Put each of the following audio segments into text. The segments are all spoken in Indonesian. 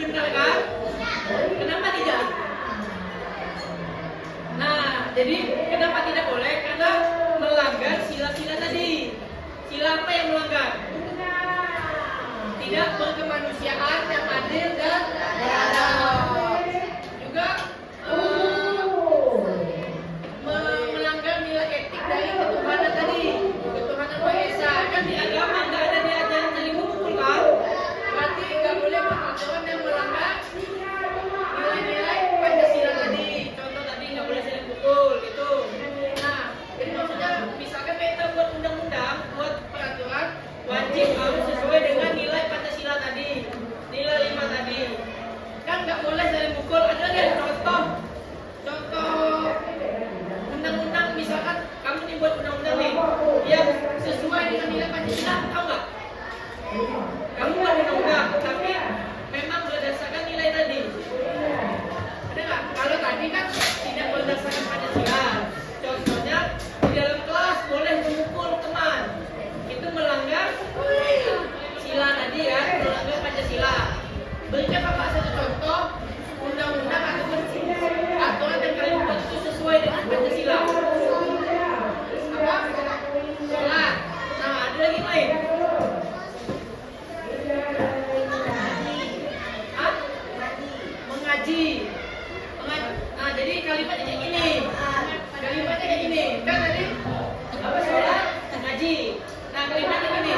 Benar kan? Kenapa tidak? Nah, jadi kenapa tidak boleh? Karena melanggar sila-sila tadi. Sila apa yang melanggar? Tidak berkemanusiaan yang adil dan beradab. Juga melanggar nilai etik dari ketuhanan tadi. Ketuhanan Maha Esa. Kan di agama nggak ada diajaran saling memukul kan? Berarti nggak boleh peraturan yang melanggar nilai-nilai Pancasila tadi. Contoh tadi nggak boleh saling pukul gitu. Nah, jadi maksudnya misalkan kita buat undang-undang, buat peraturan, wajib harus sesuai dengan nilai Pancasila tadi, nilai 5 tadi. Kan nggak boleh saling pukul. Ada nggak contoh undang-undang, misalkan kamu nih buat undang-undang nih yang sesuai dengan nilai Pancasila, tahu nggak? Kamu buat undang-undang, tapi memang berdasarkan nilai tadi. Ada nggak? Kalau tadi kan tidak berdasarkan Pancasila. Contohnya di dalam kelas boleh memukul teman, itu melanggar sila tadi ya, melanggar Pancasila. Berikan Bapak satu contoh undang-undang ataupun aturan yang kalian buat itu sesuai dengan Pancasila. Apa? Sholat. Nah, ada lagi lain. Hah? Mengaji. Nah, jadi kalimatnya kayak gini. Kalimatnya kayak gini. Kan tadi apa? Sholat, mengaji. Nah, kalimatnya gini.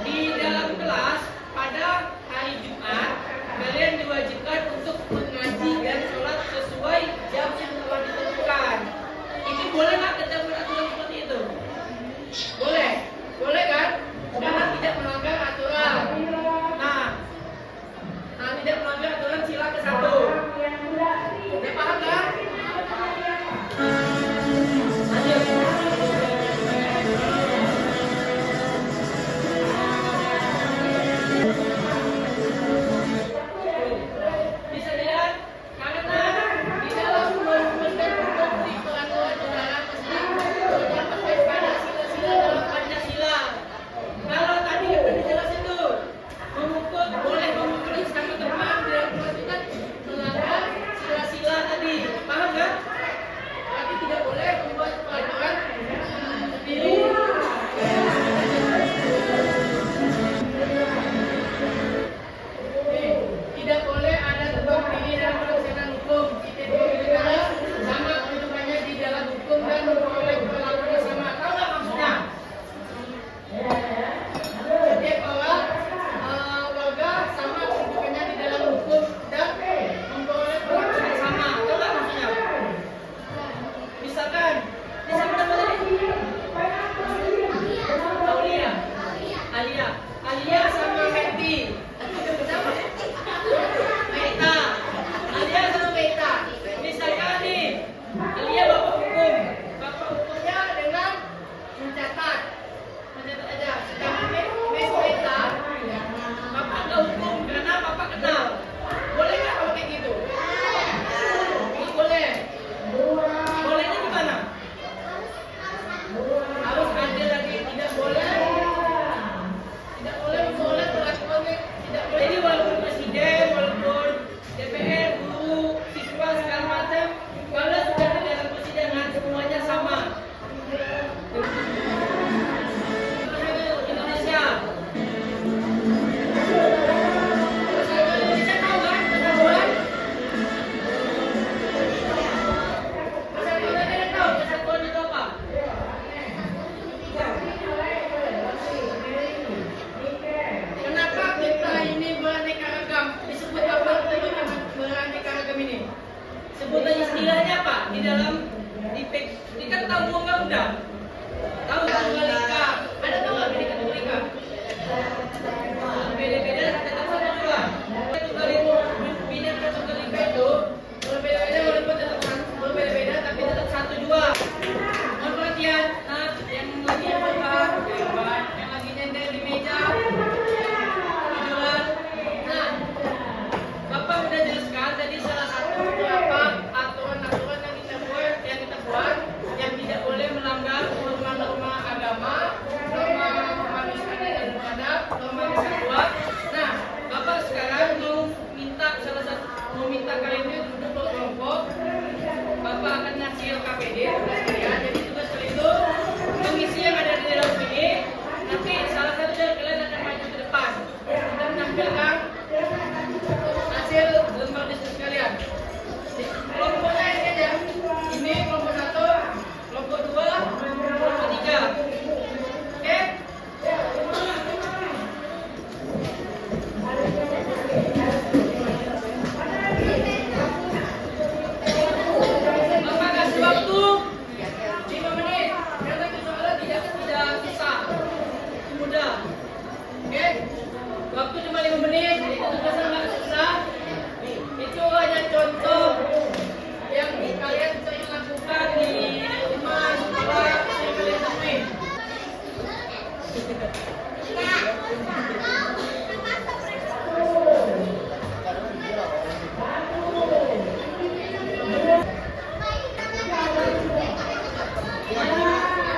Di dalam kelas pada hari Jumat kalian diwajibkan untuk mengaji dan sholat sesuai jam yang telah ditentukan. Ini boleh nggak kita beraturan seperti itu? Boleh, boleh kan?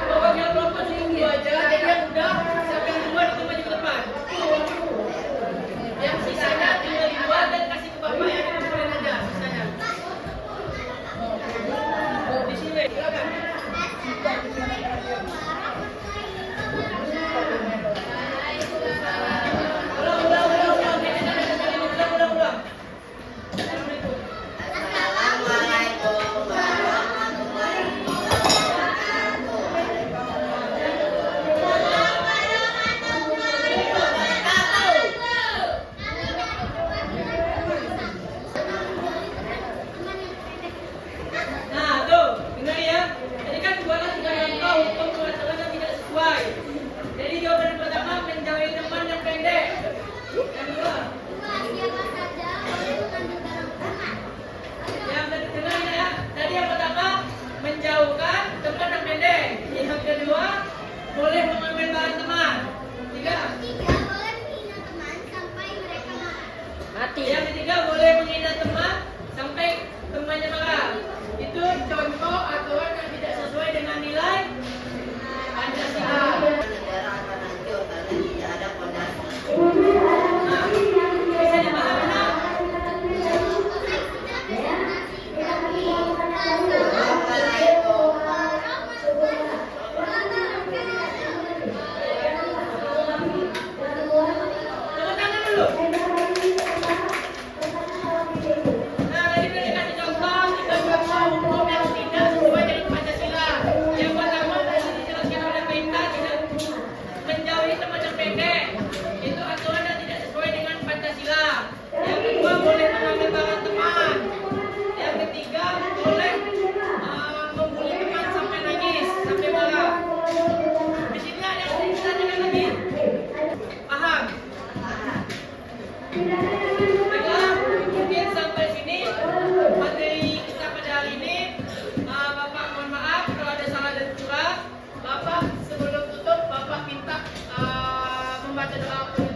Pokoknya kelompok tinggi aja, jadi yang udah siapa yang duluan itu maju ke depan. Yang sisanya tinggal di luar dan kasih ke bapak yang dikumpulin aja sisanya. Di sini, silakan. Ulang. Nah, tuh, dengar ya. Tadi kan dua orang tiga contoh untuk permasalahan yang tidak sesuai. Jadi jawaban yang pertama menjauhi teman yang pendek. Yang kedua, yang dengar ya. Tadi yang pertama menjauhkan teman yang pendek. Yang kedua, boleh mengambil barang teman. Tiga. Yang ketiga boleh menghina teman sampai temannya marah. Itu contoh aturan yang tidak sesuai dengan nilai Pancasila. Nah, bisa dipahami nak? Tepuk tangan dulu. Nah, tadi sudah dikasih contoh, tiga contoh hukum yang tidak sesuai dengan Pancasila. Yang pertama tadi dijelaskan oleh Penta, tidak menjauhi teman yang pendek. Itu aturan yang tidak sesuai dengan Pancasila. Yang kedua boleh mengambil barang teman. Yang ketiga boleh membuli teman sampai nangis, sampai marah. Di sini ada yang ingin ditanyakan lagi? Paham? Baiklah, mungkin sampai sini materi kita pada hari ini. Bapak mohon maaf kalau ada salah dan kurang. Bapak sebelum tutup, Bapak minta membaca doa.